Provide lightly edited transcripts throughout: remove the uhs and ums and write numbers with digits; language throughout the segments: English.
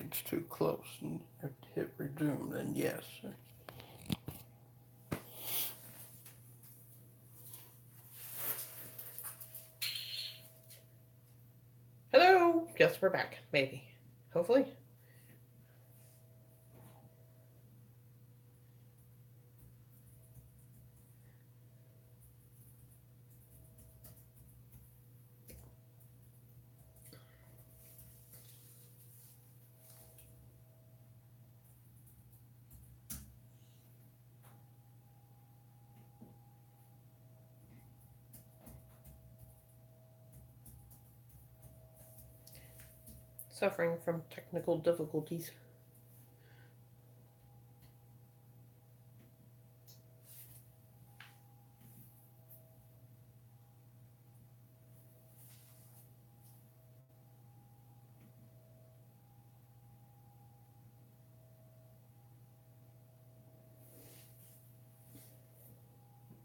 it's too close and you have to hit resume, then yes. Hello. Guess we're back. Maybe. Hopefully. Suffering from technical difficulties.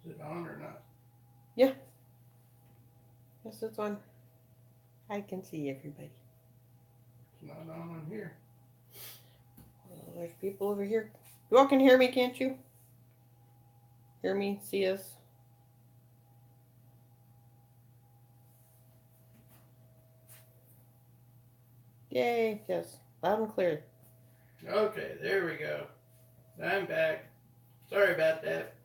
Is it on or not? Yeah. Yes, it's on. I can see everybody. It's not on here. Well, there's people over here. You all can hear me, can't you? Hear me? See us? Yay. Yes. Loud and clear. Okay, there we go. I'm back. Sorry about that.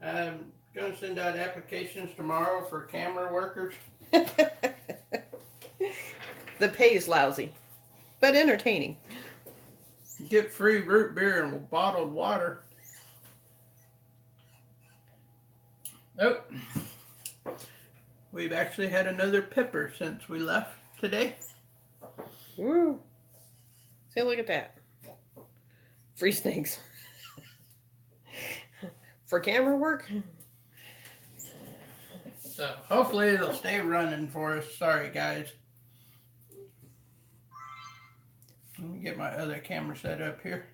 I'm going to send out applications tomorrow for camera workers. The pay is lousy, but entertaining. Get free root beer and bottled water. Nope. We've actually had another pipper since we left today. Woo. See, look at that. Free snakes. For camera work? So hopefully it'll stay running for us. Sorry, guys. Let me get my other camera set up here.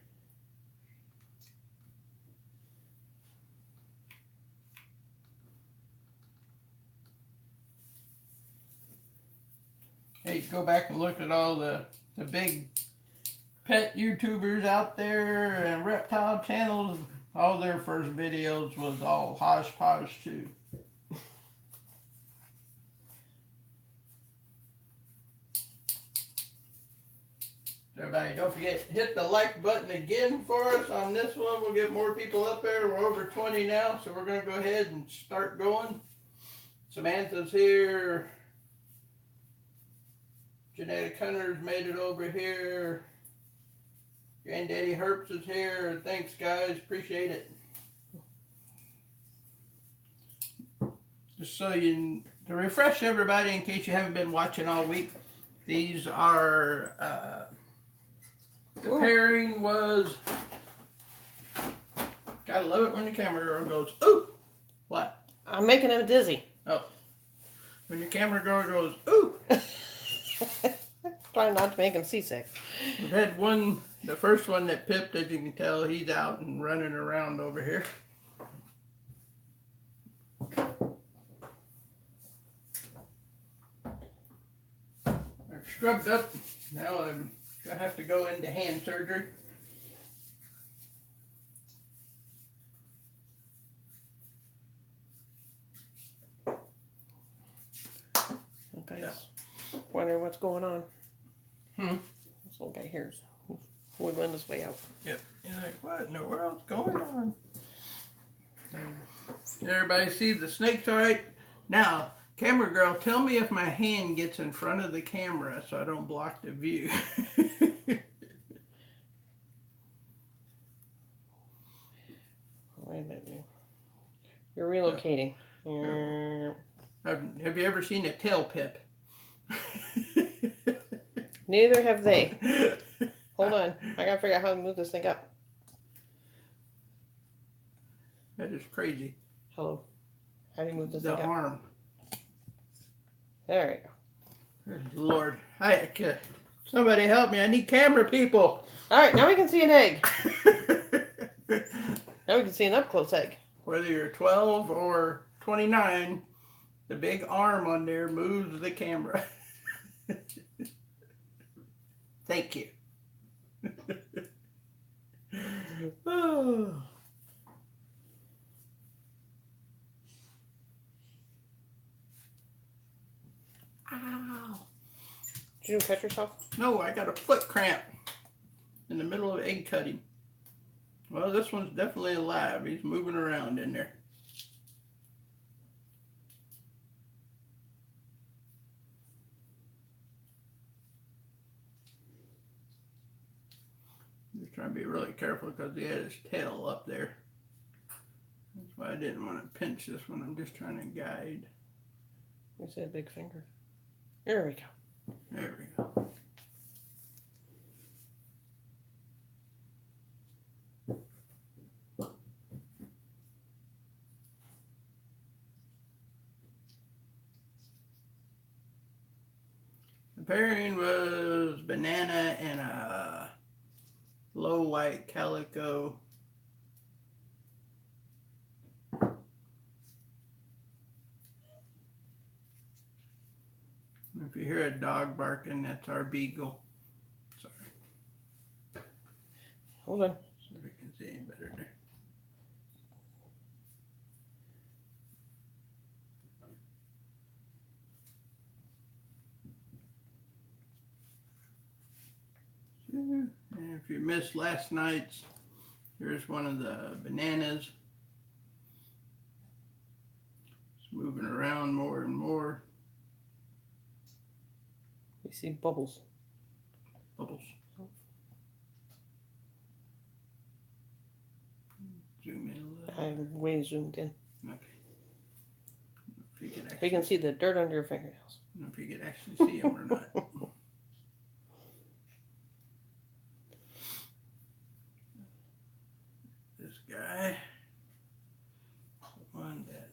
Hey, go back and look at all the big pet YouTubers out there and reptile channels. All their first videos was all hodgepodge too. Everybody, don't forget, hit the like button again for us on this one. We'll get more people up there. We're over 20 now, so we're going to go ahead and start going. Samantha's here. Genetic Hunters made it over here. Granddaddy Herps is here. Thanks, guys. Appreciate it. Just so to refresh everybody in case you haven't been watching all week, these are, the pairing was, gotta love it when the camera girl goes, ooh! What? I'm making him dizzy. Oh. When your camera girl goes, ooh! Trying not to make him seasick. We've had one, the first one that pipped, as you can tell, he's out and running around over here. I've scrubbed up. Now I have to go into hand surgery. Okay. Yeah. Wondering what's going on. This little guy here's wiggling his way out. Yep. You're like, what in the world's going on? Everybody see the snake's all right? Now, camera girl, tell me if my hand gets in front of the camera so I don't block the view. Wait a minute. You're relocating. Have you ever seen a tail pip? Neither have they. Hold on. I gotta figure out how to move this thing up. That is crazy. Hello. How do you move this thing up? The arm. There you go. Lord. Somebody help me. I need camera people. Alright, now we can see an egg. Now we can see an up-close egg. Whether you're 12 or 29, the big arm on there moves the camera. Thank you. Oh. Ow. Did you cut yourself? No, I got a foot cramp in the middle of egg cutting. Well, this one's definitely alive. He's moving around in there. Just trying to be really careful because he had his tail up there. That's why I didn't want to pinch this one. I'm just trying to guide. You said big finger. There we go. There we go. The pairing was banana and a low white calico. If you hear a dog barking, that's our beagle. Sorry. Hold on. So we can see him better there. And if you missed last night's, here's one of the bananas. It's moving around more and more. You see bubbles. Bubbles. Zoom in a little. I'm way zoomed in. Okay. If you can You can see the dirt under your fingernails. if you can actually see him or not. This guy, the one that,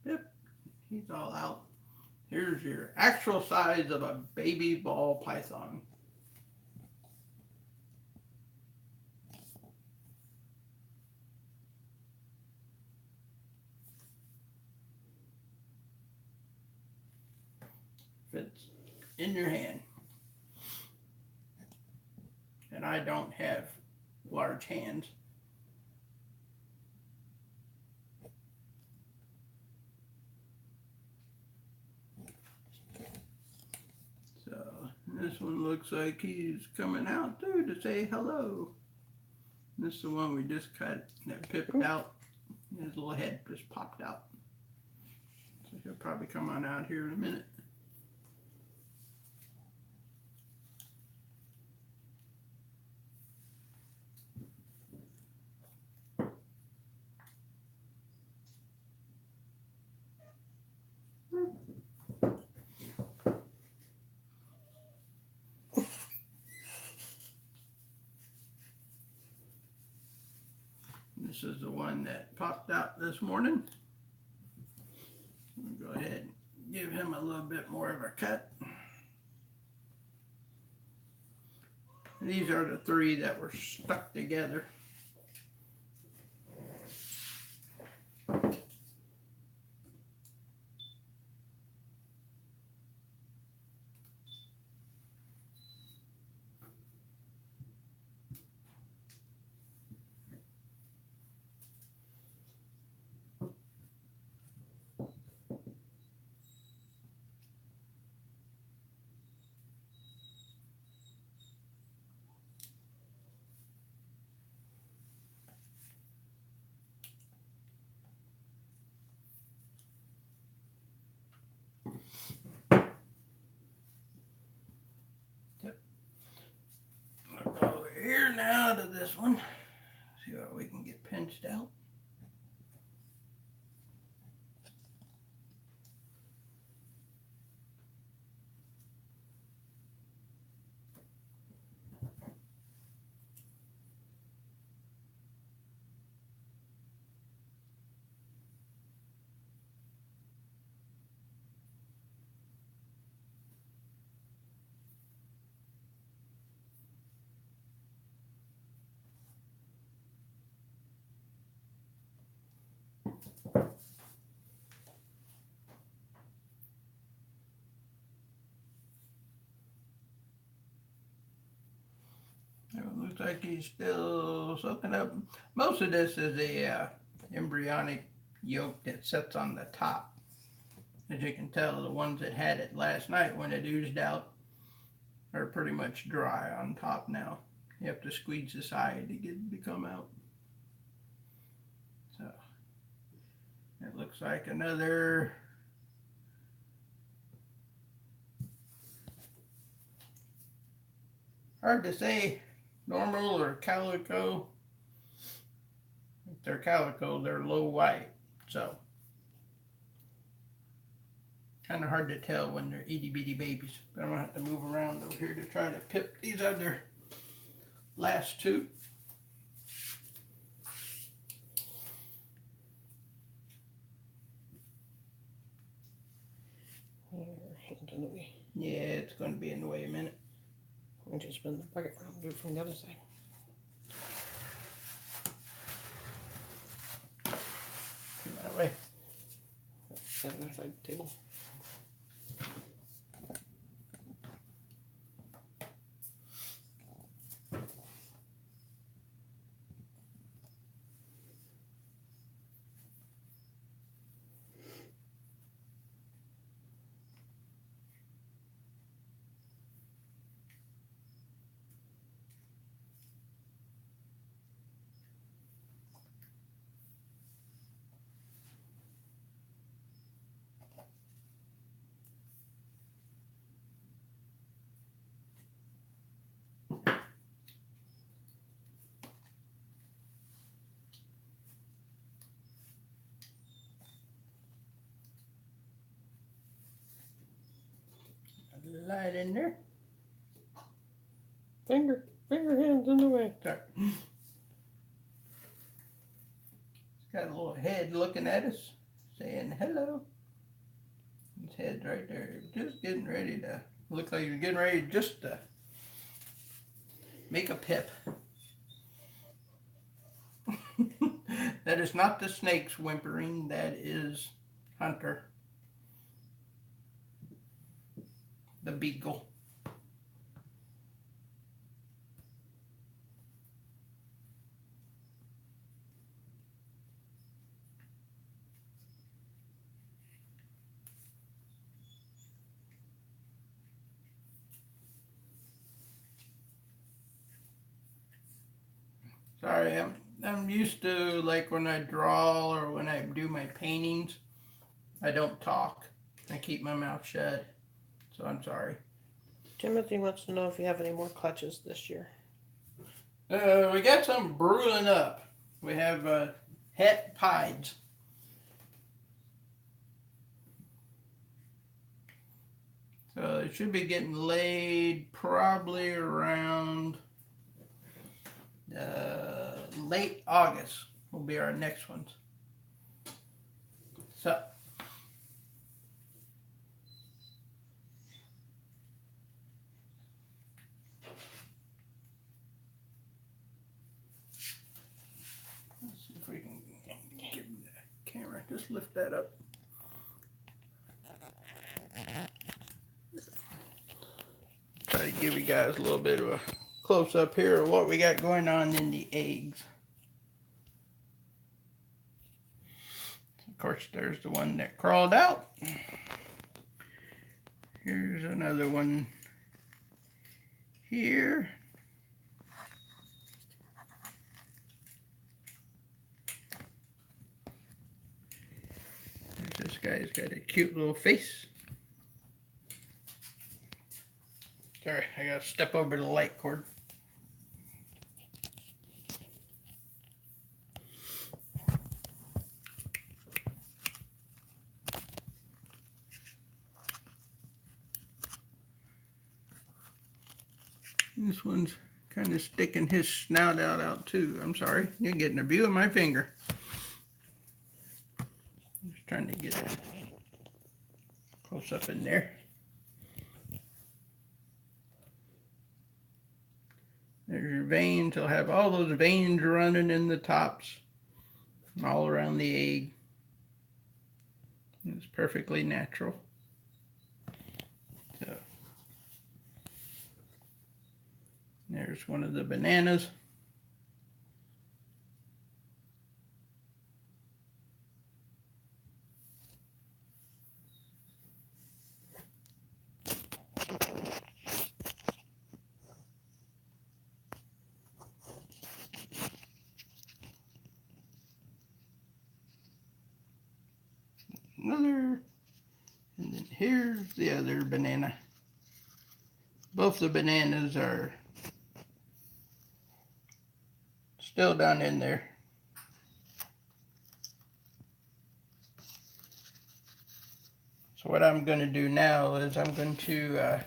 yep, he's all out. Here's your actual size of a baby ball python. Fits in your hand. And I don't have large hands. So this one looks like he's coming out too to say hello. This is the one we just cut that pipped out. His little head just popped out. So he'll probably come on out here in a minute. This is the one that popped out this morning. We'll go ahead and give him a little bit more of a cut. These are the three that were stuck together. We'll go over here now to this one. See what we can get pinched out. Looks like he's still soaking up. Most of this is a embryonic yolk that sits on the top. As you can tell, the ones that had it last night when it oozed out are pretty much dry on top now. You have to squeeze the side to get it to come out. So it looks like another hard to say, normal or calico. If they're calico, they're low white, so kind of hard to tell when they're itty bitty babies. But I'm gonna have to move around over here to try to pip these other last two. In the way. Yeah, it's going to be in the way a minute. I'll just spin the bucket around and do it from the other side. That way. The other side of the table. Light in there. Finger hands in the way. Sorry. It's got a little head looking at us, saying hello. His head's right there. Just getting ready to look like he's getting ready just to make a pip. That is not the snakes whimpering. That is Hunter, the beagle. Sorry, I'm used to, like, when I draw or when I do my paintings, I don't talk. I keep my mouth shut. So I'm sorry. Timothy wants to know if you have any more clutches this year. We got some brewing up. We have het pieds. So it should be getting laid probably around late August will be our next ones. So let's see if we can get the camera. Just lift that up. Try to give you guys a little bit of a close up here of what we got going on in the eggs. Of course, there's the one that crawled out. Here's another one here. This guy's got a cute little face. Sorry, I gotta step over the light cord. This one's kind of sticking his snout out too. I'm sorry, you're getting a view of my finger. Just trying to get it close up in there. There's your veins. They'll have all those veins running in the tops, all around the egg. It's perfectly natural. So There's one of the bananas. Another, and then here's the other banana. Both the bananas are still down in there. So what I'm going to do now is I'm going to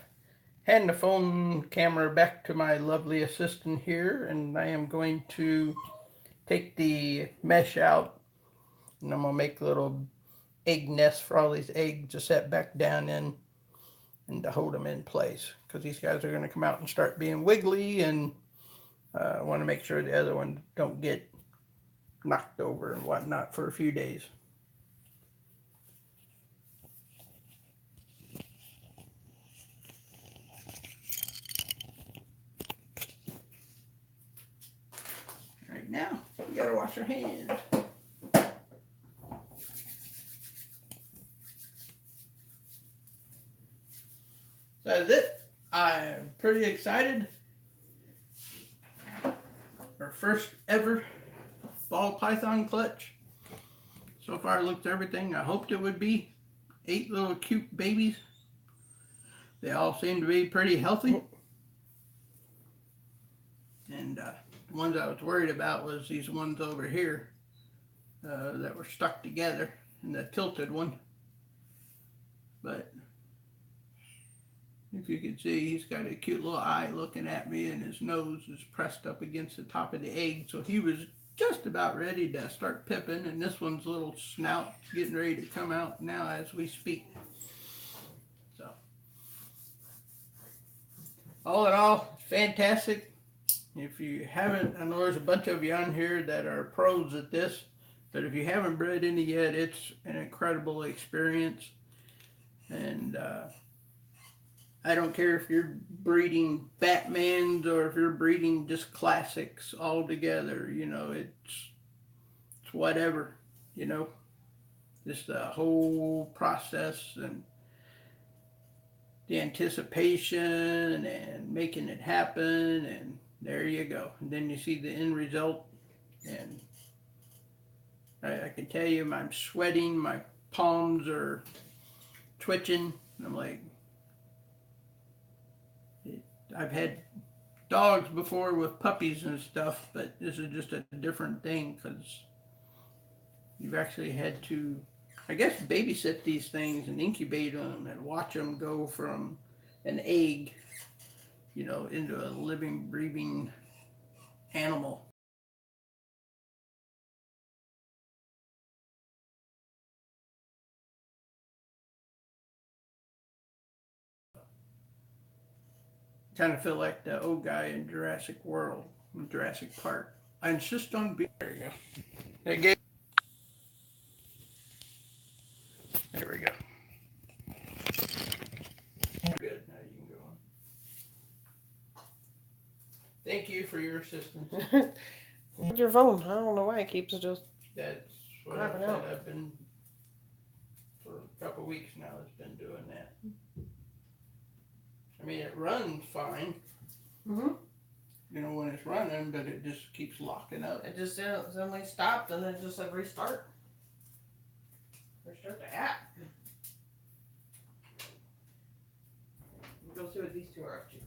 hand the phone camera back to my lovely assistant here, and I am going to take the mesh out, and I'm going to make a little egg nest for all these eggs to set back down in and to hold them in place, because these guys are going to come out and start being wiggly, and I want to make sure the other ones don't get knocked over and whatnot for a few days. Right now, we gotta wash our hands. That's it. I'm pretty excited. Our first ever ball python clutch. So far, it looks everything I hoped it would be. 8 little cute babies. They all seem to be pretty healthy. And the ones I was worried about was these ones over here that were stuck together, and the tilted one. But if you can see, he's got a cute little eye looking at me, and his nose is pressed up against the top of the egg. So he was just about ready to start pipping, and this one's little snout getting ready to come out now as we speak. So all in all, fantastic. If you haven't, I know there's a bunch of you on here that are pros at this, but if you haven't bred any yet, it's an incredible experience. And I don't care if you're breeding Batmans or if you're breeding just classics all together, you know, it's whatever, you know, just the whole process and the anticipation and making it happen, and there you go. And then you see the end result, and I can tell you I'm sweating, my palms are twitching. I'm like, I've had dogs before with puppies and stuff, but this is just a different thing because you've actually had to, I guess, babysit these things and incubate them and watch them go from an egg, you know, into a living, breathing animal. Kind of feel like the old guy in Jurassic World, in Jurassic Park. I insist on being. There you go. There we go. Good. Now you can go on. Thank you for your assistance. Your phone. I don't know why it keeps just. That's what Grabbing I've said. out. I've been for a couple of weeks now. It's been doing that. I mean, it runs fine. Mhm. You know, when it's running, but it just keeps locking up. It just suddenly stopped and then just like restart. Restart the app. We'll go see what these two are up to.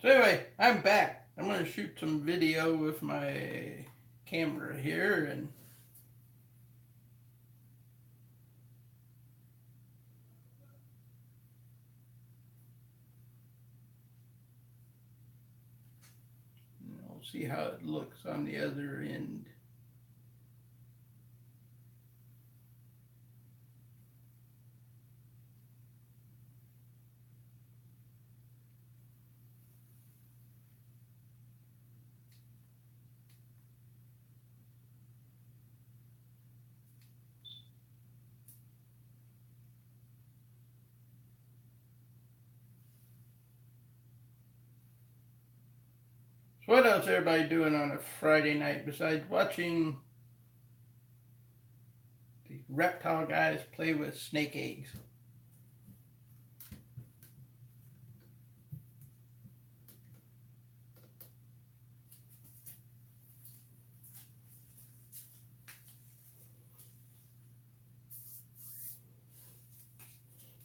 So anyway, I'm back. I'm going to shoot some video with my camera here, and we'll see how it looks on the other end. So what else everybody doing on a Friday night besides watching the reptile guys play with snake eggs?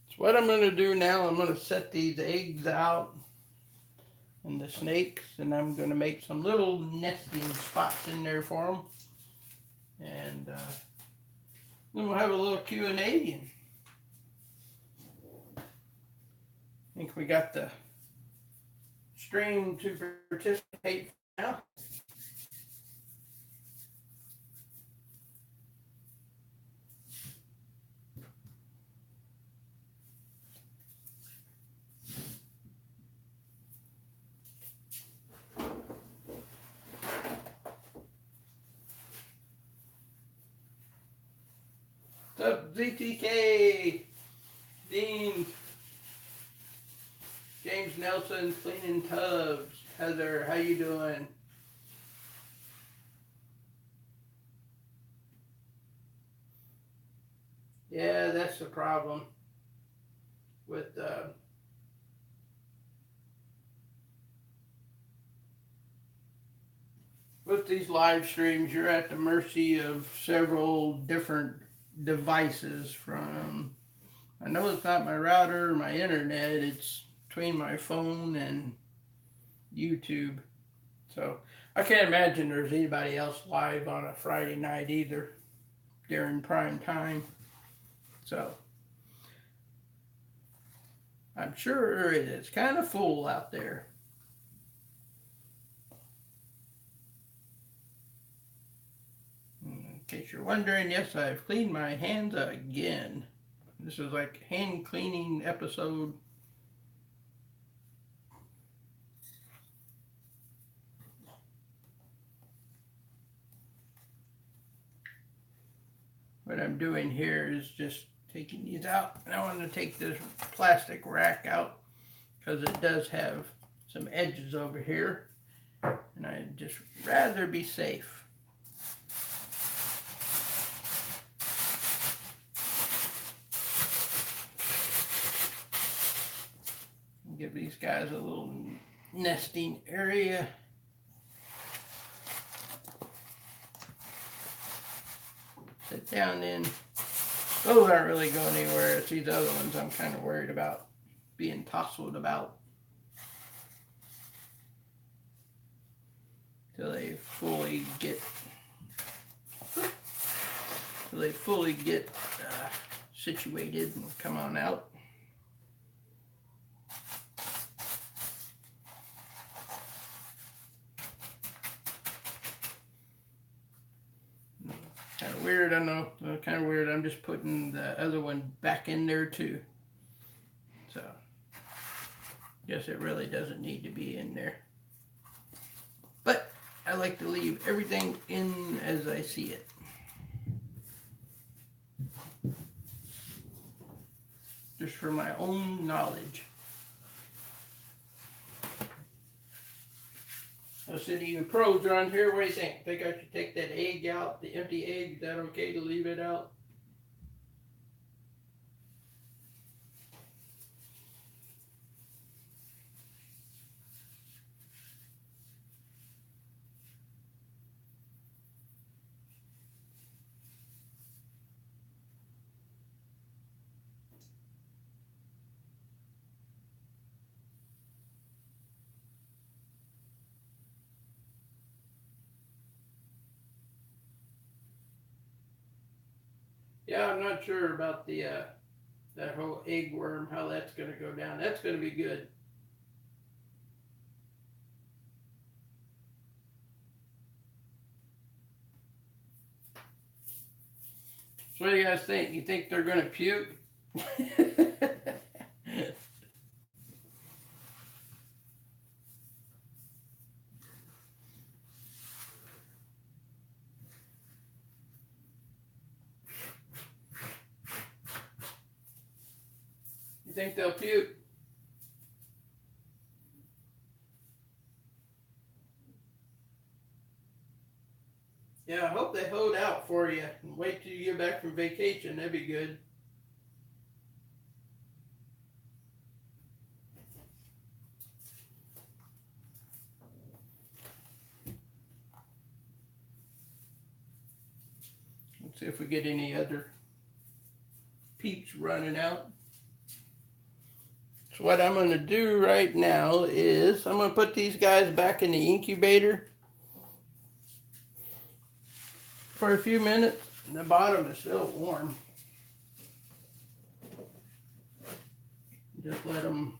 So what I'm going to do now, I'm going to set these eggs out and the snakes, and I'm going to make some little nesting spots in there for them. And then we'll have a little Q&A. And I think we got the stream to participate now. What's up, ZTK? Dean, James Nelson, cleaning tubs. Heather, how you doing? Yeah, that's the problem with these live streams. You're at the mercy of several different devices. From, I know it's not my router or my internet, it's between my phone and YouTube. So I can't imagine there's anybody else live on a Friday night either during prime time. So I'm sure it is kind of full out there. In case you're wondering, yes, I've cleaned my hands again. This is like hand cleaning episode. What I'm doing here is just taking these out. And I want to take this plastic rack out because it does have some edges over here. And I'd just rather be safe. Give these guys a little nesting area. Sit down in. Those aren't really going anywhere. It's these other ones I'm kind of worried about being tousled about till they fully get situated and come on out. Kind of weird, I know. Kind of weird. I'm just putting the other one back in there too. So, guess it really doesn't need to be in there. But I like to leave everything in as I see it. Just for my own knowledge. Most of you pros around here, what do you think? Think I should take that egg out, the empty egg? Is that okay to leave it out? Yeah, I'm not sure about the that whole egg worm, how that's going to go down. That's going to be good. So what do you guys think? You think they're going to puke? You think they'll puke? Yeah, I hope they hold out for you and wait till you get back from vacation. That'd be good. Let's see if we get any other peeps running out. So what I'm going to do right now is I'm going to put these guys back in the incubator for a few minutes. And the bottom is still warm. Just let them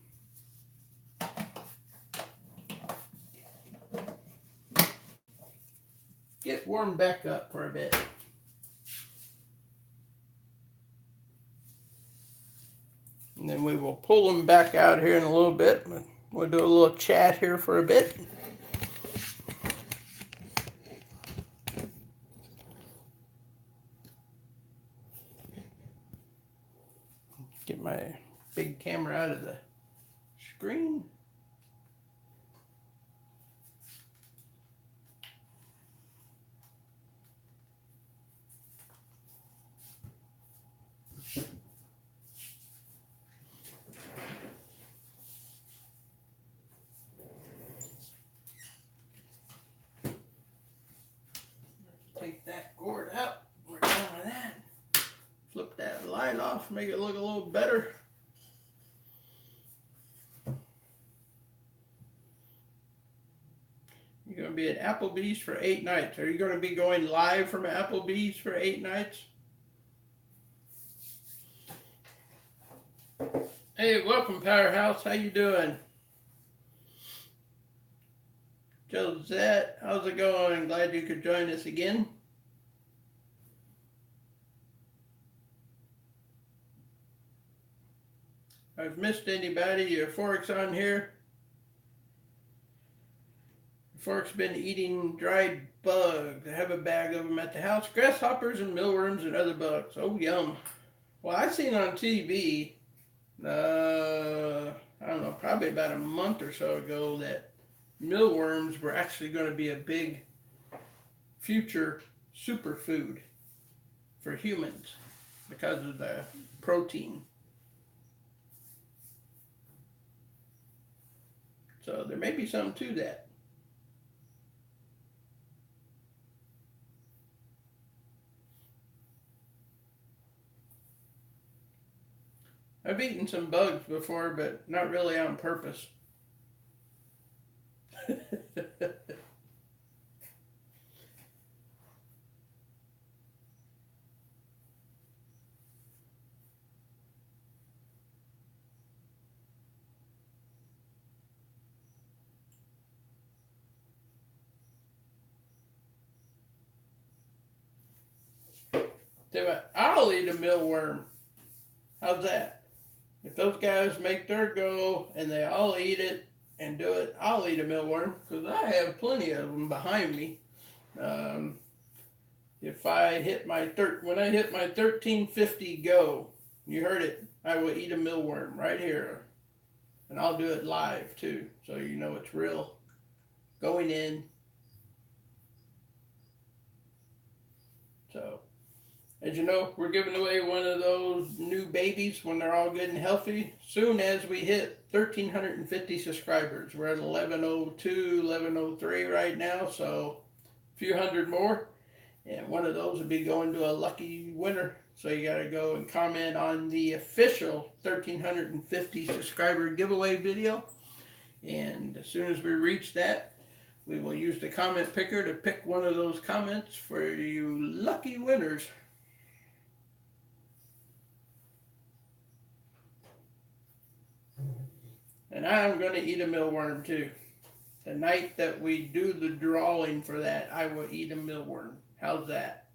get warmed back up for a bit. And then we will pull them back out here in a little bit. We'll do a little chat here for a bit. Get my big camera out of the screen. Take that gourd out. We're done with that. Flip that light off, make it look a little better. You're going to be at Applebee's for 8 nights. Are you going to be going live from Applebee's for 8 nights? Hey, welcome Powerhouse. How you doing? Josette, how's it going? Glad you could join us again. If I've missed anybody, your Fork's on here. Fork's been eating dried bugs. I have a bag of them at the house. Grasshoppers and mealworms and other bugs. Oh, yum. Well, I seen on TV, I don't know, probably about a month or so ago that mealworms were actually going to be a big future superfood for humans because of the protein. So there may be something to that. I've eaten some bugs before, but not really on purpose. I'll eat a mealworm. How's that? If those guys make their go and they all eat it and do it, I'll eat a mealworm because I have plenty of them behind me. If I hit my when I hit my 1350 go, you heard it, I will eat a mealworm right here, and I'll do it live too, so you know it's real. Going in. So, as you know, we're giving away one of those new babies when they're all good and healthy. Soon as we hit 1,350 subscribers, we're at 1102, 1103 right now, so a few hundred more. And one of those would be going to a lucky winner. So you got to go and comment on the official 1,350 subscriber giveaway video. And as soon as we reach that, we will use the comment picker to pick one of those comments for you lucky winners. And I'm going to eat a mealworm too. The night that we do the drawing for that, I will eat a mealworm. How's that?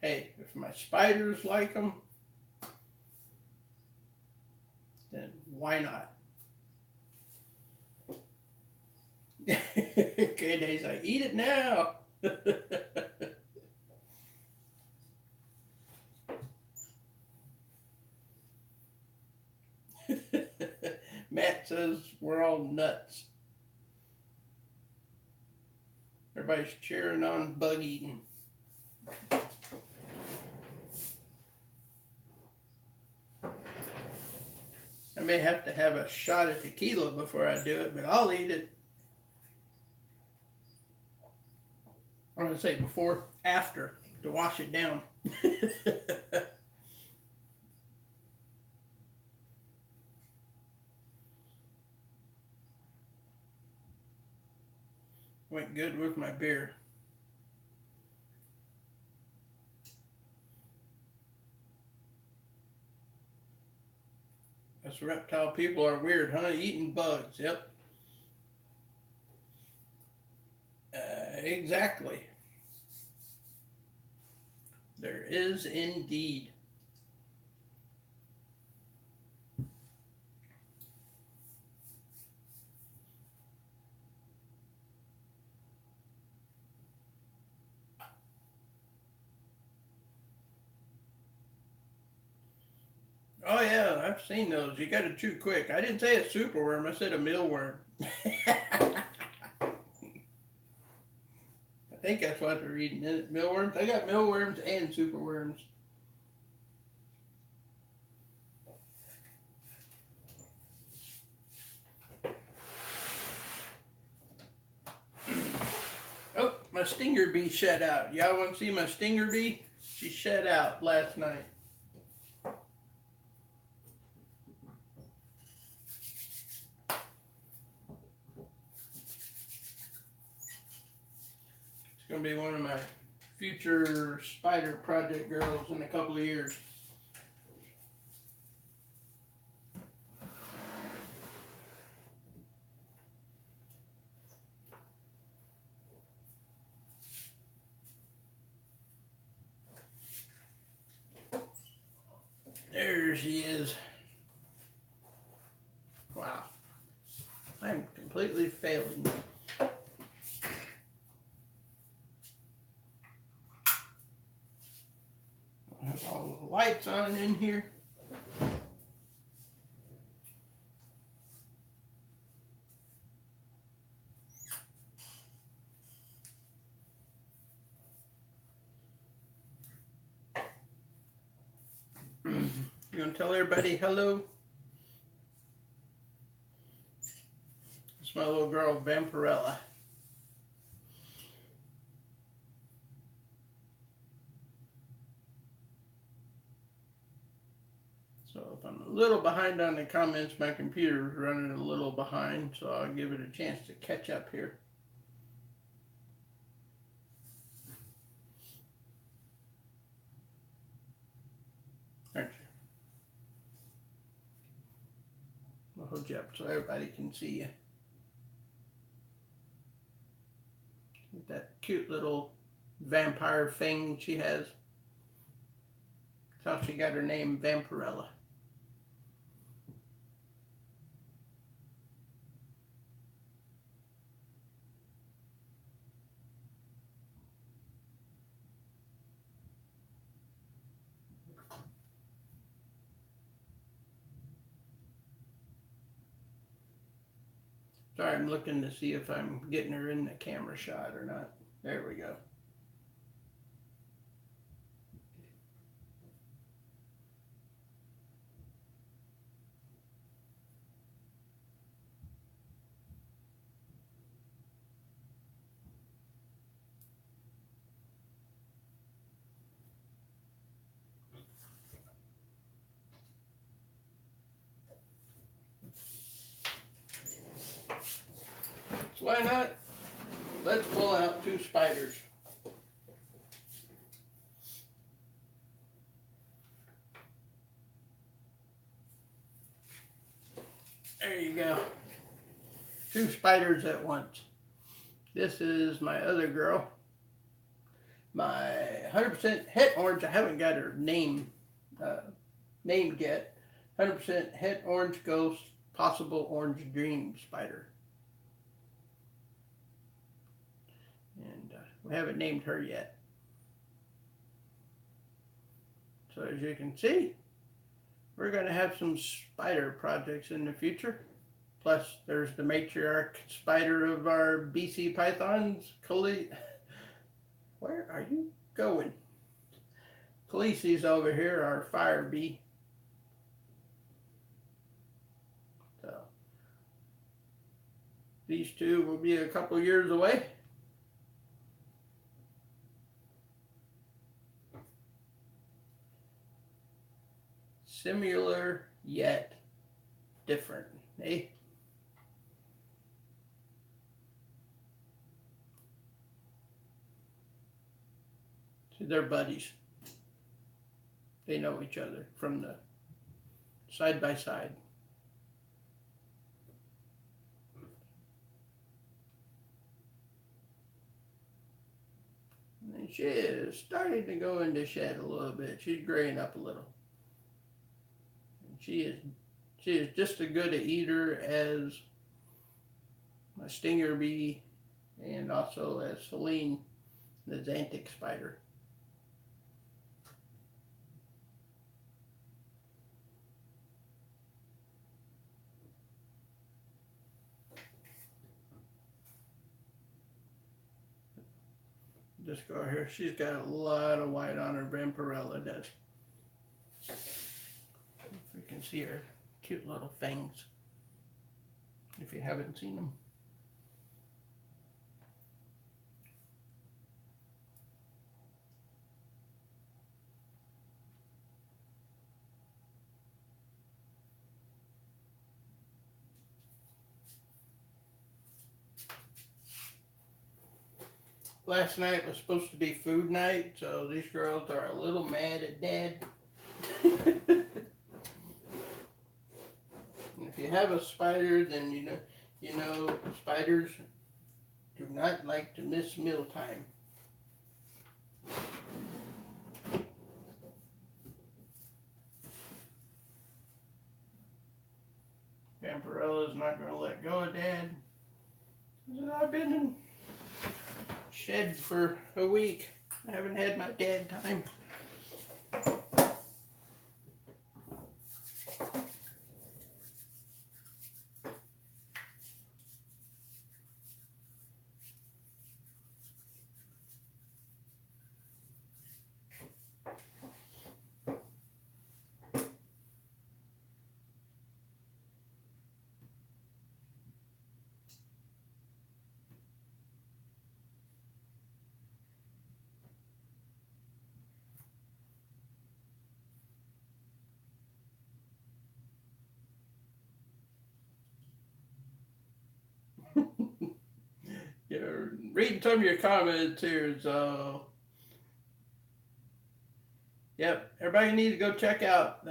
Hey, if my spiders like them, then why not? Okay, Dave's like, eat it now. Matt says we're all nuts. Everybody's cheering on bug eating. I may have to have a shot of tequila before I do it, but I'll eat it. I'm going to say before, after, to wash it down. Went good with my beer. Us reptile people are weird, huh? Eating bugs, yep. Exactly. There is indeed. Oh yeah, I've seen those. You gotta chew quick. I didn't say a superworm, I said a mealworm. I think that's what they're eating, isn't it? Mealworms? They got mealworms and superworms. Oh, my stinger bee shed out. Y'all want to see my stinger bee? She shed out last night. It's going to be one of my future spider project girls in a couple of years. There she is. Wow. I'm completely failing. Have all the lights on in here. You gonna tell everybody hello? It's my little girl, Vampirella. So if I'm a little behind on the comments, my computer's running a little behind, so I'll give it a chance to catch up here. Aren't you? I'll hold you up so everybody can see you. With that cute little vampire thing she has. That's how she got her name, Vampirella. Sorry, I'm looking to see if I'm getting her in the camera shot or not. There we go. So why not? Let's pull out 2 spiders. There you go. 2 spiders at once. This is my other girl. My 100% het orange. I haven't got her name named yet. 100% het orange ghost, possible orange dream spider. And we haven't named her yet. So as you can see, we're going to have some spider projects in the future. Plus, there's the matriarch spider of our BC pythons, Where are you going? Khaleesi's over here, our fire bee. So, these two will be a couple years away. Similar yet different, eh? See, they're buddies. They know each other from the side by side. And she is starting to go into shed a little bit. She's graying up a little. She is just as good a eater as a stinger bee and also as Celine, the Xanthic spider. Just go here. She's got a lot of white on her. Vampirella does. If you can see her cute little fangs, if you haven't seen them. Last night was supposed to be food night, so these girls are a little mad at Dad. If you have a spider, then you know spiders do not like to miss mealtime. Vampirella's not going to let go of Dad. I've been in shed for a week. I haven't had my dad time. You're reading some of your comments here, so yep, everybody needs to go check out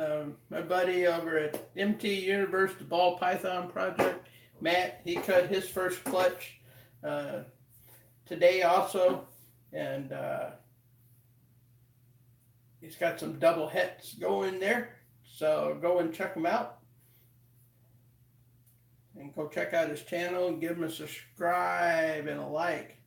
my buddy over at MT Universe, the Ball Python Project, Matt. He cut his first clutch today also, and he's got some double hets going there, so go and check him out. And go check out his channel and give him a subscribe and a like.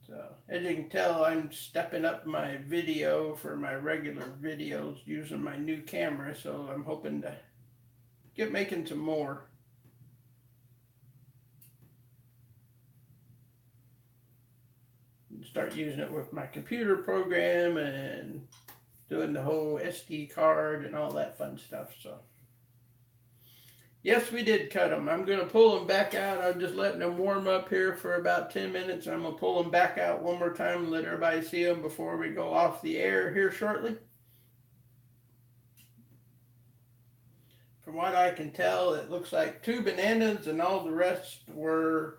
So, as you can tell, I'm stepping up my video for my regular videos using my new camera, so I'm hoping to get making some more. Start using it with my computer program and doing the whole SD card and all that fun stuff. So yes, we did cut them. I'm going to pull them back out. I'm just letting them warm up here for about 10 minutes. I'm going to pull them back out one more time and let everybody see them before we go off the air here shortly. From what I can tell, it looks like 2 bananas and all the rest were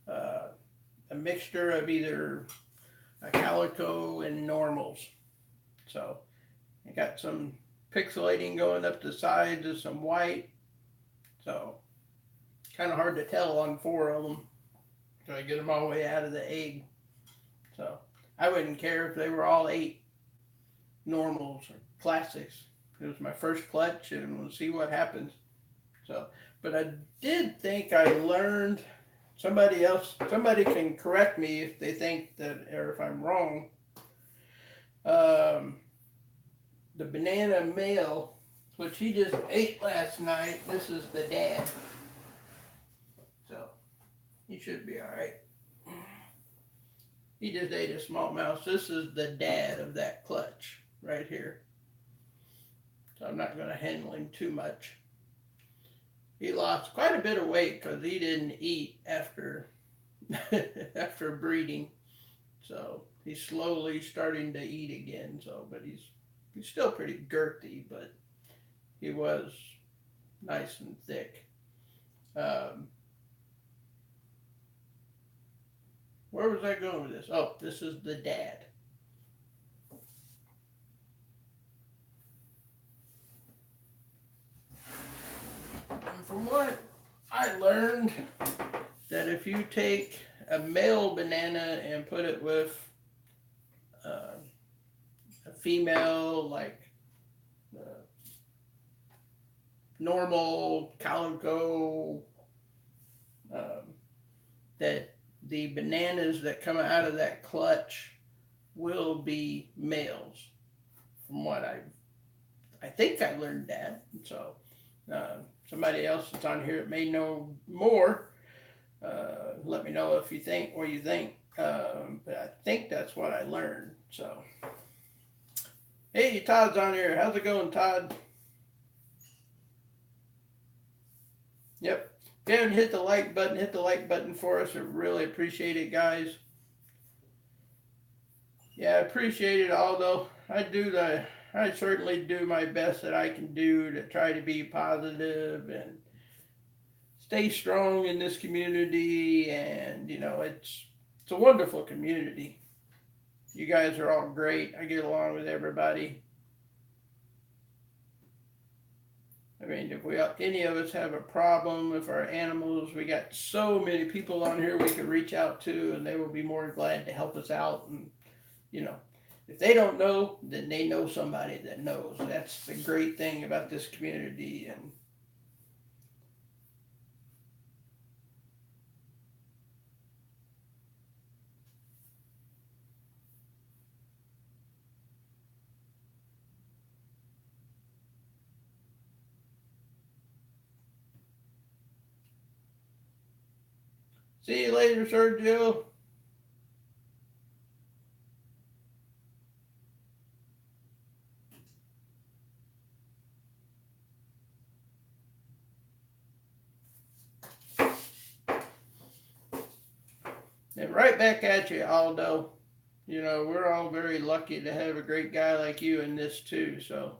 a mixture of either a calico and normals. So I got some pixelating going up the sides of some white. So kind of hard to tell on 4 of them. So I get them all the way out of the egg. So I wouldn't care if they were all 8 normals or classics. It was my first clutch and we'll see what happens. So, but I did think I learned. Somebody can correct me if they think that, or if I'm wrong. the banana male, which he just ate last night. This is the dad. So he should be all right. He just ate a small mouse. This is the dad of that clutch right here. So I'm not going to handle him too much. He lost quite a bit of weight because he didn't eat after after breeding. So he's slowly starting to eat again. So, but he's still pretty girthy, but he was nice and thick. Where was I going with this? Oh, this is the dad. And from what I learned, that if you take a male banana and put it with a female, like normal calico, that the bananas that come out of that clutch will be males. From what I think I learned that. So somebody else that's on here that may know more, let me know if you think what you think. But I think that's what I learned. So, hey, Todd's on here. How's it going, Todd? Yep. If you haven't hit the like button for us. I really appreciate it, guys. Yeah, I appreciate it, Aldo. I certainly do my best that I can do to try to be positive and stay strong in this community. And, you know, it's a wonderful community. You guys are all great. I get along with everybody. I mean, if any of us have a problem with our animals, we got so many people on here we can reach out to, and they will be more glad to help us out. And, you know, if they don't know, then they know somebody that knows. That's the great thing about this community. And see you later, Sergio. And right back at you, Aldo. You know, we're all very lucky to have a great guy like you in this too, so.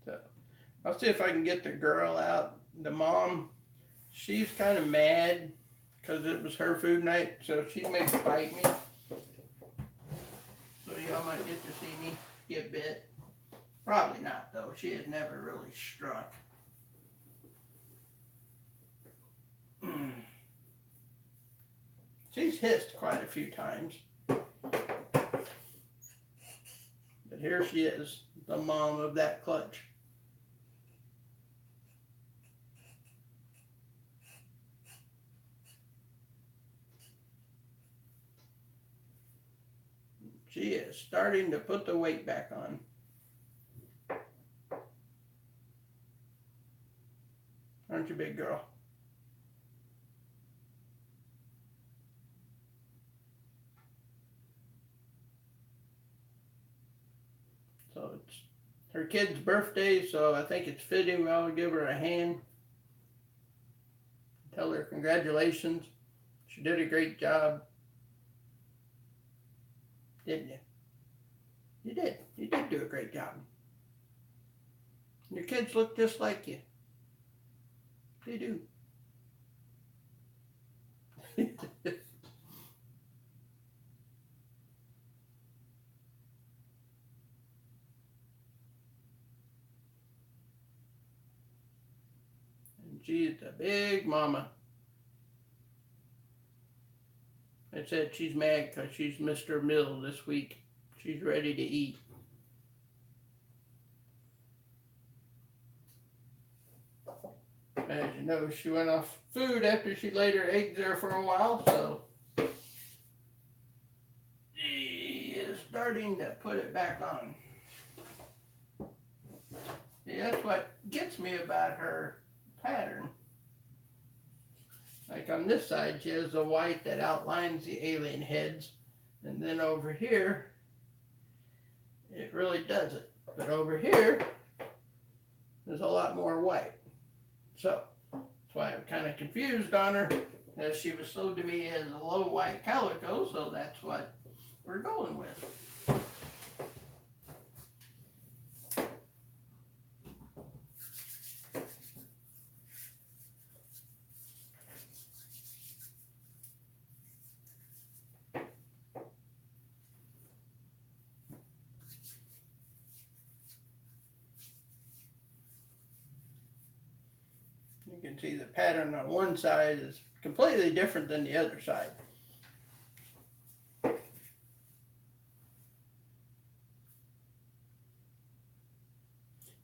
So, I'll see if I can get the girl out. The mom, she's kind of mad because it was her food night, so she may bite me. So y'all might get to see me get bit. Probably not, though. She has never really struck. She's hissed quite a few times. But here she is, the mom of that clutch. She is starting to put the weight back on. Aren't you, big girl? So it's her kid's birthday, so I think it's fitting we all give her a hand. Tell her congratulations. She did a great job. Didn't you? You did. You did do a great job. Your kids look just like you. They do. And she's a big mama. I said she's mad because she's missed her meal this week. She's ready to eat. As you know, she went off food after she laid her eggs there for a while, so she is starting to put it back on. Yeah, that's what gets me about her pattern. Like on this side, she has the white that outlines the alien heads, and then over here, it really doesn't. But over here, there's a lot more white. So that's why I'm kind of confused on her, as she was sold to me as a low white calico, so that's what we're going with. You can see the pattern on one side is completely different than the other side.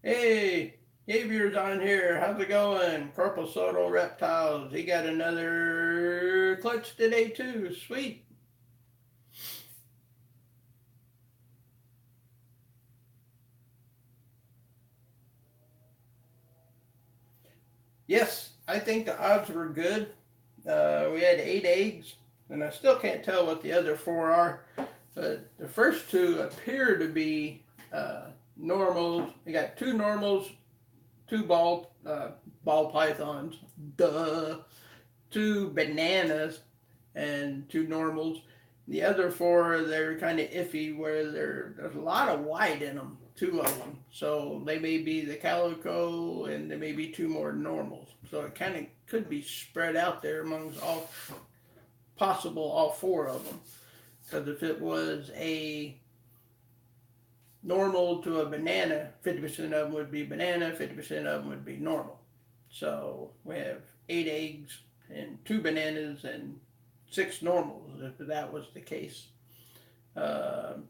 Hey, Xavier's on here. How's it going? Corporal Soto Reptiles. He got another clutch today too. Sweet. Yes, I think the odds were good. We had 8 eggs, and I still can't tell what the other 4 are. But the first 2 appear to be normals. We got 2 normals, 2 ball pythons, 2 bananas, and 2 normals. The other 4, they're kind of iffy, where there's a lot of white in them, 2 of them. So they may be the calico, and there may be 2 more normals. So it kind of could be spread out there amongst all 4 of them. Because if it was a normal to a banana, 50% of them would be banana, 50% of them would be normal. So we have 8 eggs and 2 bananas and 6 normals, if that was the case. But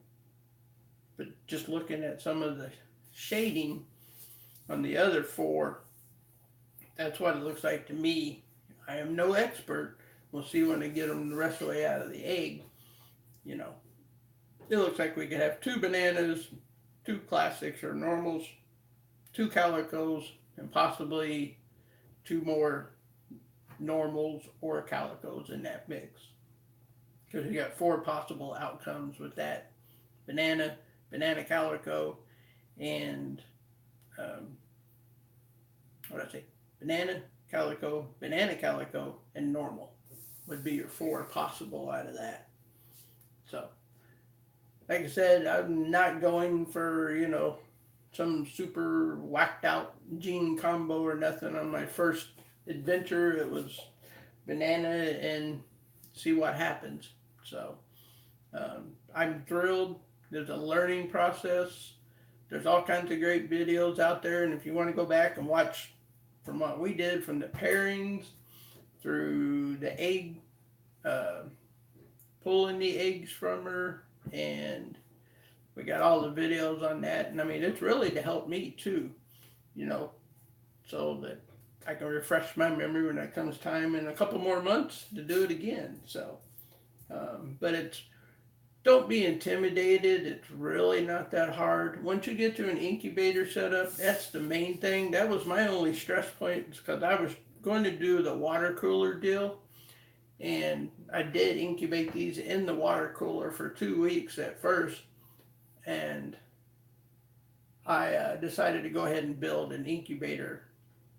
just looking at some of the shading on the other 4, that's what it looks like to me. I am no expert. We'll see when they get them the rest of the way out of the egg. You know, it looks like we could have 2 bananas, 2 classics or normals, 2 calicos, and possibly 2 more normals or calicos in that mix. Because you got 4 possible outcomes with that: banana calico, and what did I say? Banana calico, and normal would be your 4 possible out of that. So, like I said, I'm not going for, some super whacked out gene combo or nothing. On my first adventure, it was banana and see what happens. So, I'm thrilled. There's a learning process. There's all kinds of great videos out there, and if you want to go back and watch from what we did, from the pairings through the egg, pulling the eggs from her, and we got all the videos on that. And I mean, it's really to help me too, so that I can refresh my memory when it comes time in a couple more months to do it again. So, but don't be intimidated. It's really not that hard. Once you get to an incubator setup, that's the main thing. That was my only stress point, because I was going to do the water cooler deal. And I did incubate these in the water cooler for 2 weeks at first. And I decided to go ahead and build an incubator,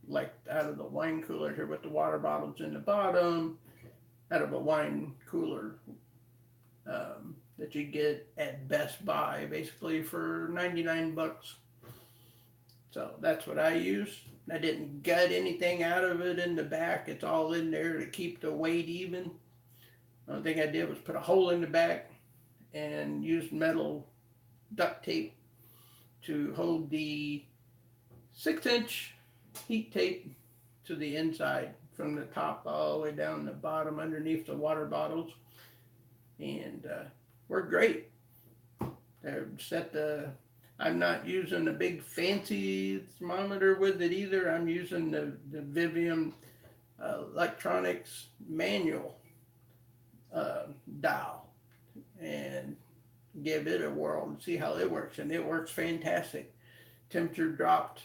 like out of the wine cooler here with the water bottles in the bottom, out of a wine cooler that you get at Best Buy, basically for 99 bucks. So that's what I use. I didn't gut anything out of it in the back. It's all in there to keep the weight even. The only thing I did was put a hole in the back and used metal duct tape to hold the 6-inch heat tape to the inside, from the top all the way down the bottom underneath the water bottles. And worked great. I set the I'm not using a big fancy thermometer with it either. I'm using the Vivium Electronics manual dial, and give it a whirl and see how it works. And it works fantastic. Temperature dropped.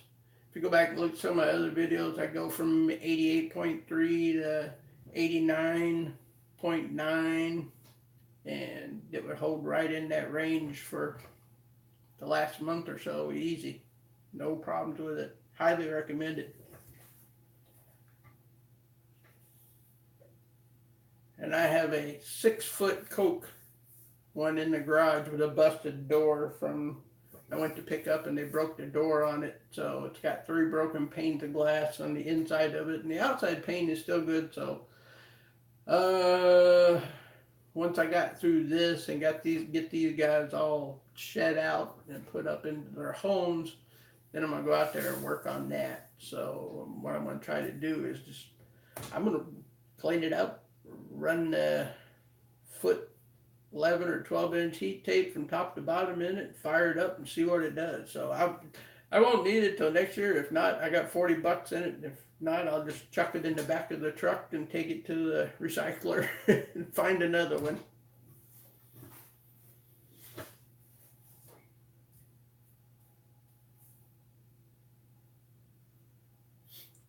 If you go back and look at some of my other videos, I go from 88.3 to 89.9, and it would hold right in that range for the last month or so, easy. No problems with it. Highly recommend it. And I have a 6-foot Coke one in the garage with a busted door from, I went to pick up and they broke the door on it. So it's got 3 broken panes of glass on the inside of it, and the outside pane is still good. So once I got through this and get these guys all shed out and put up into their homes, then I'm gonna go out there and work on that. So what I'm gonna try to do is I'm gonna clean it up, run the foot 11 or 12-inch heat tape from top to bottom in it, fire it up and see what it does. So I won't need it till next year. If not, I got $40 in it. If not, I'll just chuck it in the back of the truck and take it to the recycler and find another one.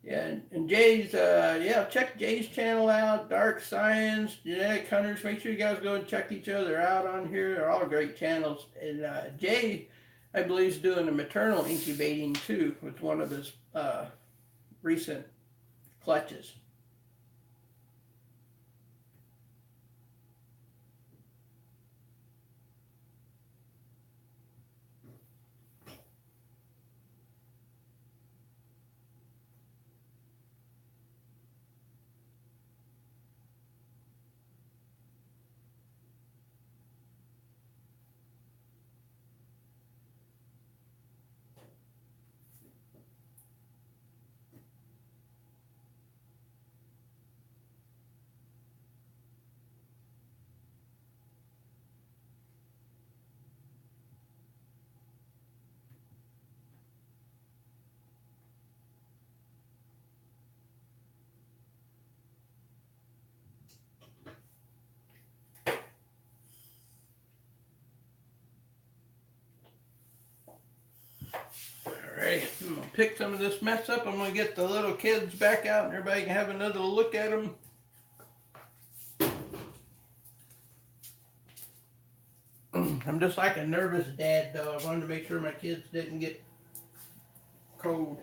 Yeah, and Jay's, check Jay's channel out, Dark Science, Genetic Hunters. Make sure you guys go and check each other out on here. They're all great channels. And Jay, I believe, is doing a maternal incubating too with one of his recent clutches. Alright, I'm gonna pick some of this mess up. I'm gonna get the little kids back out and everybody can have another look at them. I'm just like a nervous dad though. I wanted to make sure my kids didn't get cold.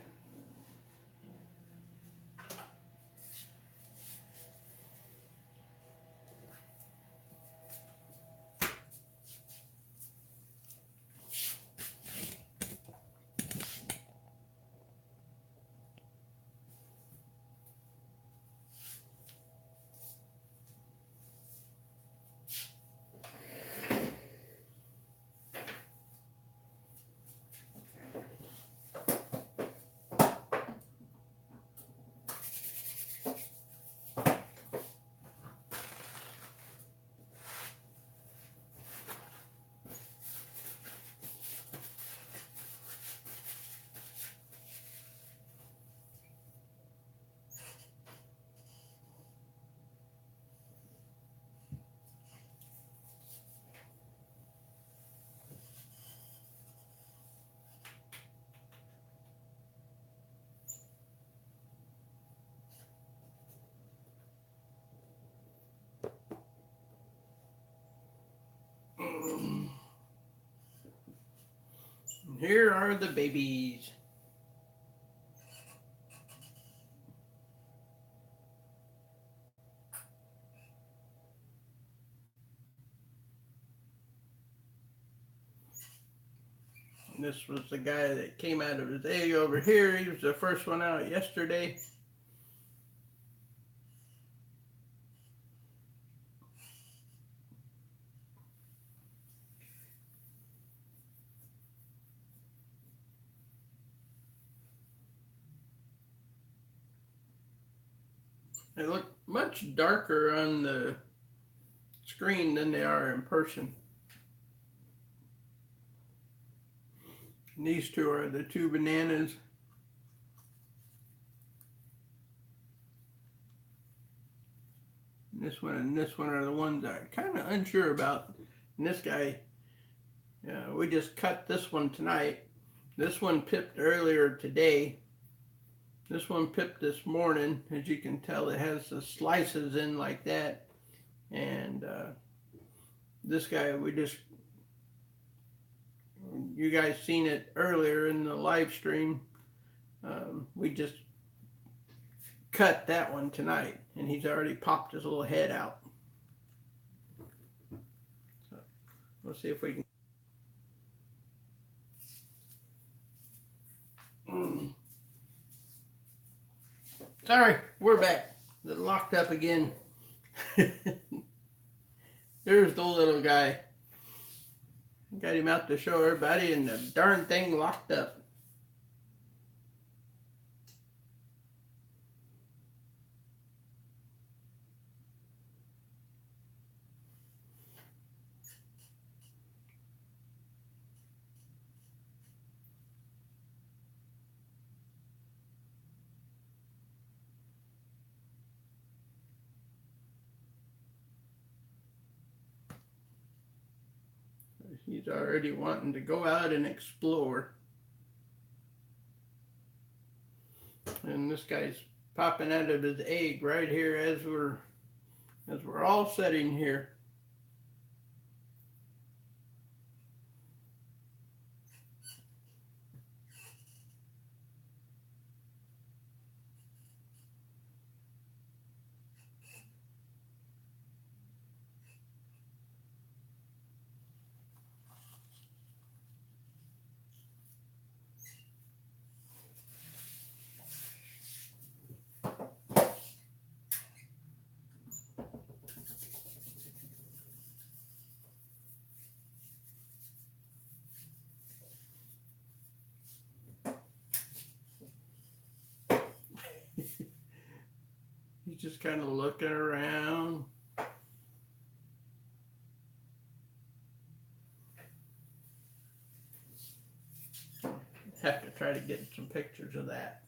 Here are the babies. And this was the guy that came out of his egg over here. He was the first one out yesterday. They look much darker on the screen than they are in person. And these two are the two bananas. And this one are the ones I'm kind of unsure about. And this guy, we just cut this one tonight. This one pipped earlier today. This one pipped this morning. As you can tell, it has the slices in like that. And this guy, you guys seen it earlier in the live stream. We just cut that one tonight, and he's already popped his little head out. So we'll see if we can. Sorry, we're back. They're locked up again. There's the little guy. Got him out to show everybody, and the darn thing locked up. He's already wanting to go out and explore. And this guy's popping out of his egg right here as we're all sitting here. He's just kind of looking around. Have to try to get some pictures of that.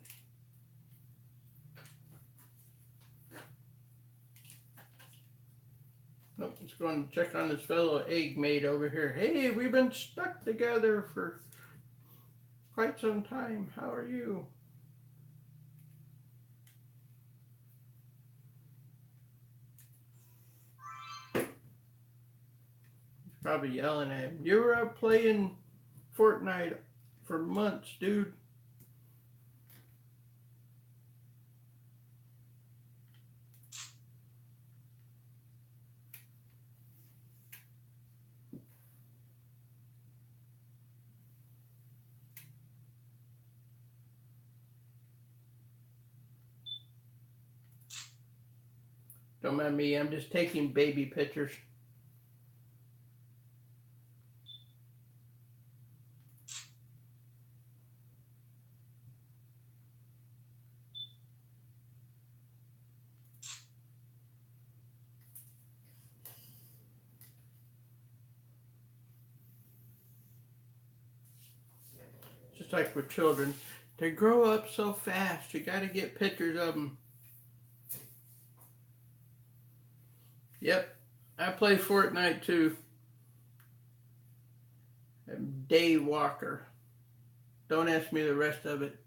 Nope, let's go and check on this fellow egg mate over here. Hey, we've been stuck together for quite some time. How are you? He's probably yelling at him. You were out playing Fortnite for months, dude. Don't mind me, I'm just taking baby pictures. Just like with children, they grow up so fast. You got to get pictures of them. Yep, I play Fortnite too. I'm Daywalker. Don't ask me the rest of it.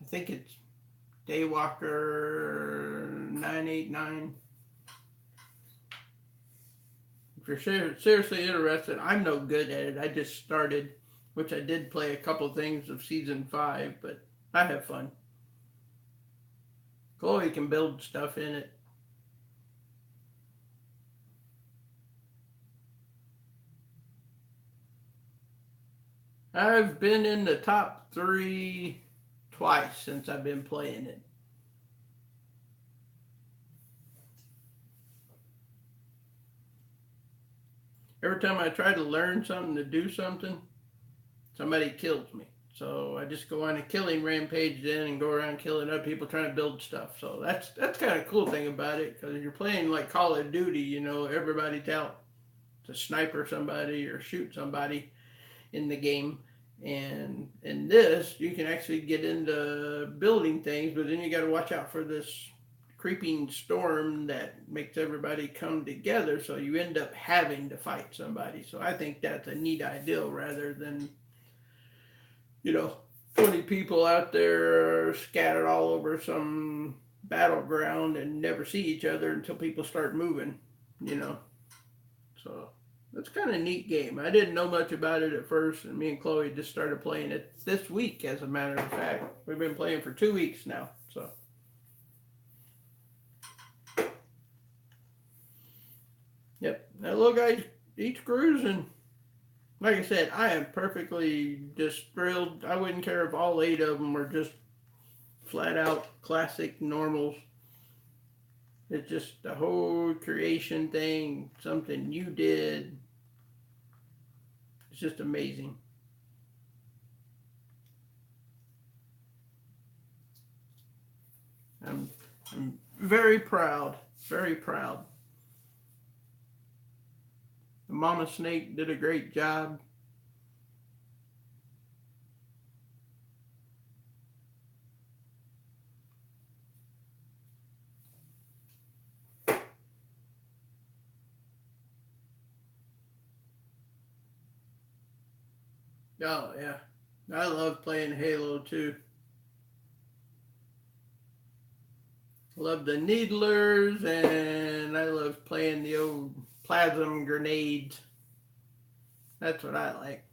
I think it's Daywalker 989. If you're seriously interested, I'm no good at it. I just started, which I did play a couple things of season 5, but I have fun. Chloe can build stuff in it. I've been in the top 3 twice since I've been playing it. Every time I try to learn something, to do something, somebody kills me. So I just go on a killing rampage then and go around killing other people trying to build stuff. So that's kind of a cool thing about it, because you're playing like Call of Duty, you know, everybody's out to sniper somebody or shoot somebody in the game. And in this, you can actually get into building things, but then you got to watch out for this creeping storm that makes everybody come together. So you end up having to fight somebody. So I think that's a neat idea rather than, 20 people out there scattered all over some battleground and never see each other until people start moving, So that's kind of a neat game. I didn't know much about it at first, and me and Chloe just started playing it this week, as a matter of fact. We've been playing for 2 weeks now, so. Yep, that little guy eats cruising. Like I said, I am perfectly just thrilled. I wouldn't care if all 8 of them were just flat out classic normals. It's just the whole creation thing, something you did. It's just amazing. I'm very proud, very proud. The Mama Snake did a great job. Oh, yeah. I love playing Halo too. Love the Needlers, and I love playing the old plasma grenades. That's what I like.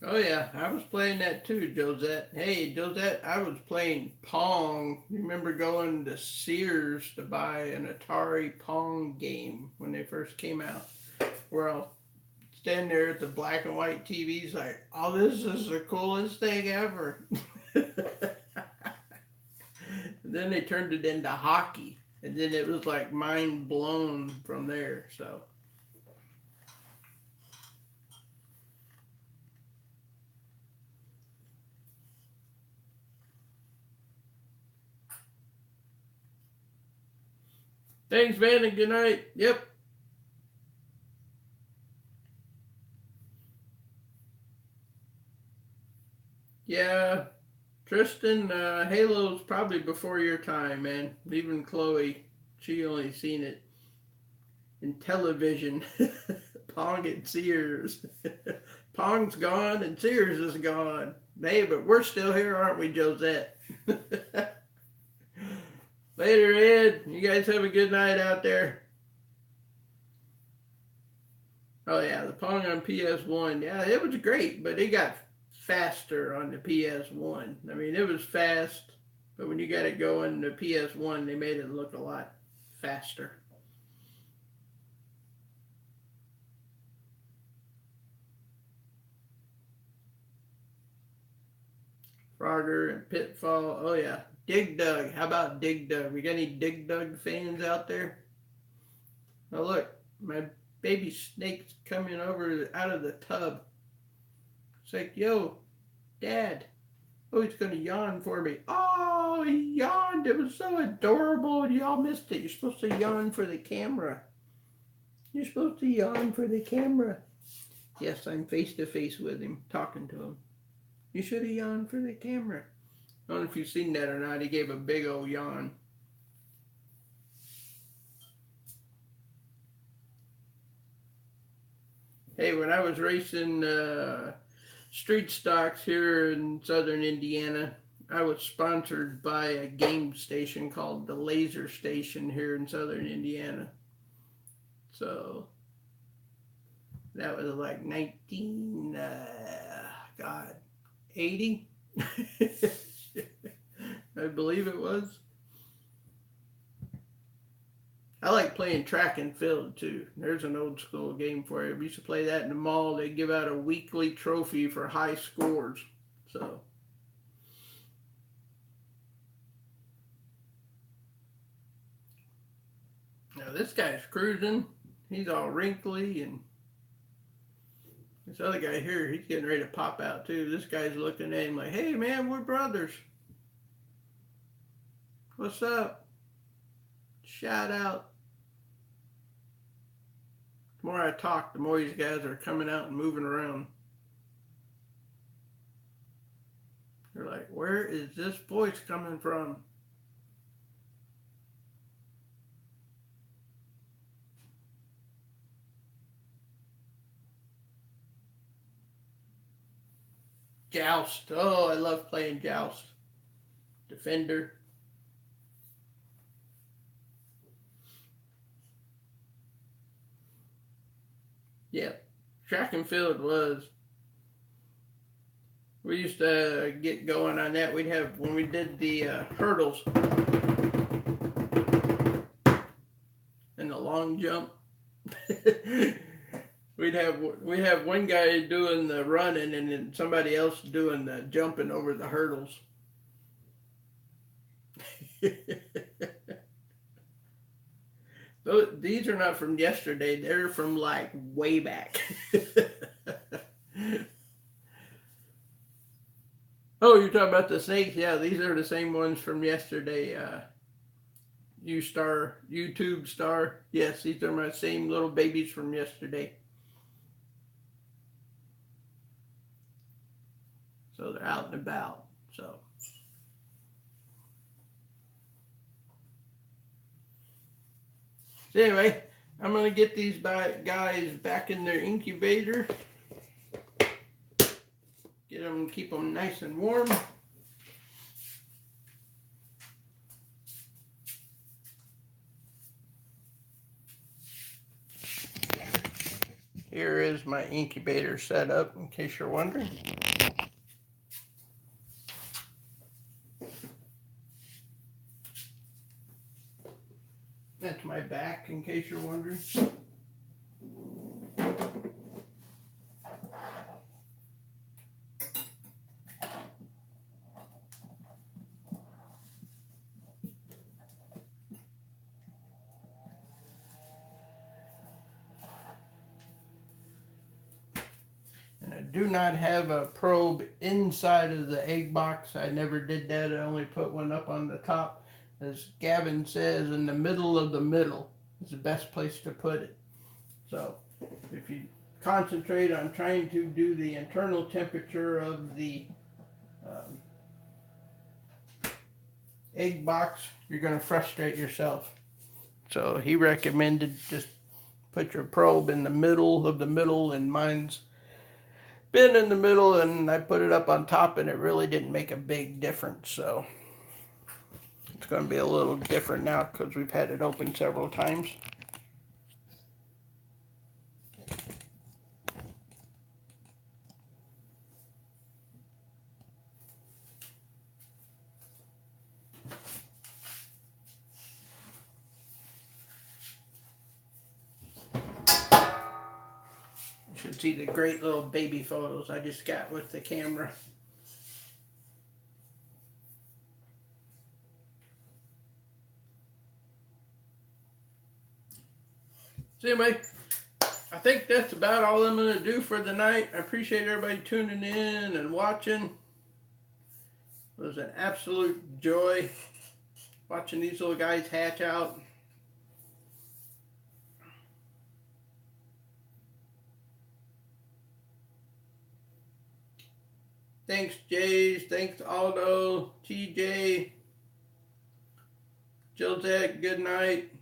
Oh yeah, I was playing that too, Josette. Hey, Josette, I was playing Pong. You remember going to Sears to buy an Atari Pong game when they first came out? Where I'll stand there at the black and white TVs like, oh, this is the coolest thing ever. Then they turned it into hockey, and then it was like mind blown from there, so. Thanks, man, and good night. Yep. Yeah, Tristan, Halo's probably before your time, man. Even Chloe, she only seen it in television. Pong at Sears. Pong's gone and Sears is gone. Hey, but we're still here, aren't we, Josette? Later, Ed. You guys have a good night out there. Oh, yeah, the Pong on PS1. Yeah, it was great, but it got faster on the PS1. I mean, it was fast, but when you got it going, the PS1, they made it look a lot faster. Frogger and Pitfall. Oh, yeah. Dig Dug. How about Dig Dug? We got any Dig Dug fans out there? Oh, look. My baby snake's coming over out of the tub. It's like, yo, Dad. Oh, he's going to yawn for me. Oh, he yawned. It was so adorable, and y'all missed it. You're supposed to yawn for the camera. You're supposed to yawn for the camera. Yes, I'm face to face with him, talking to him. You should have yawned for the camera. I don't know if you've seen that or not. He gave a big old yawn. Hey, when I was racing street stocks here in southern Indiana, I was sponsored by a game station called the Laser Station here in southern Indiana. So that was like 80? I believe it was. I like playing track and field too. There's an old school game for you. We used to play that in the mall. They give out a weekly trophy for high scores. So. Now this guy's cruising. he's all wrinkly, and this other guy here, he's getting ready to pop out too. This guy's looking at him like, hey man, we're brothers. What's up? Shout out. The more I talk, the more these guys are coming out and moving around. They're like, where is this voice coming from? Joust. Oh, I love playing Joust. Defender. Yeah, track and field was. We used to get going on that. We'd have, when we did the hurdles and the long jump, we'd have one guy doing the running and then somebody else doing the jumping over the hurdles. These are not from yesterday. They're from like way back. Oh, you're talking about the snakes? Yeah, these are the same ones from yesterday. YouTube star. Yes, these are my same little babies from yesterday. So they're out and about. So anyway, I'm going to get these guys back in their incubator. Get them, keep them nice and warm. Here is my incubator set up, in case you're wondering. That's my back, in case you're wondering. And I do not have a probe inside of the egg box. I never did that. I only put one up on the top. As Gavin says, in the middle of the middle is the best place to put it. So if you concentrate on trying to do the internal temperature of the egg box, you're going to frustrate yourself. So he recommended just put your probe in the middle of the middle, and mine's been in the middle, and I put it up on top, and it really didn't make a big difference. So it's going to be a little different now because we've had it open several times. You should see the great little baby photos I just got with the camera. So anyway, I think that's about all I'm going to do for the night. I appreciate everybody tuning in and watching. It was an absolute joy watching these little guys hatch out. Thanks, Jays. Thanks, Aldo, TJ, Josette. Good night.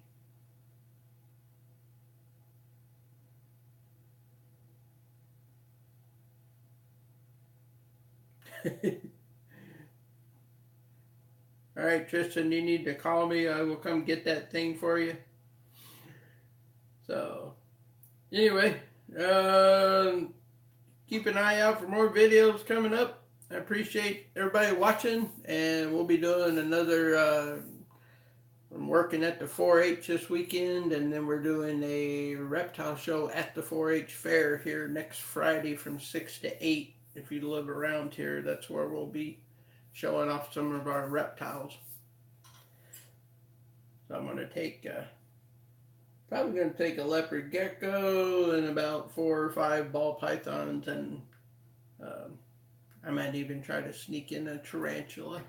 All right, Tristan, you need to call me. I will come get that thing for you. So, anyway, keep an eye out for more videos coming up. I appreciate everybody watching, and we'll be doing another, I'm working at the 4-H this weekend, and then we're doing a reptile show at the 4-H fair here next Friday from 6 to 8. If you live around here, that's where we'll be showing off some of our reptiles. So I'm going to take Probably gonna take a leopard gecko and about 4 or 5 ball pythons, and I might even try to sneak in a tarantula.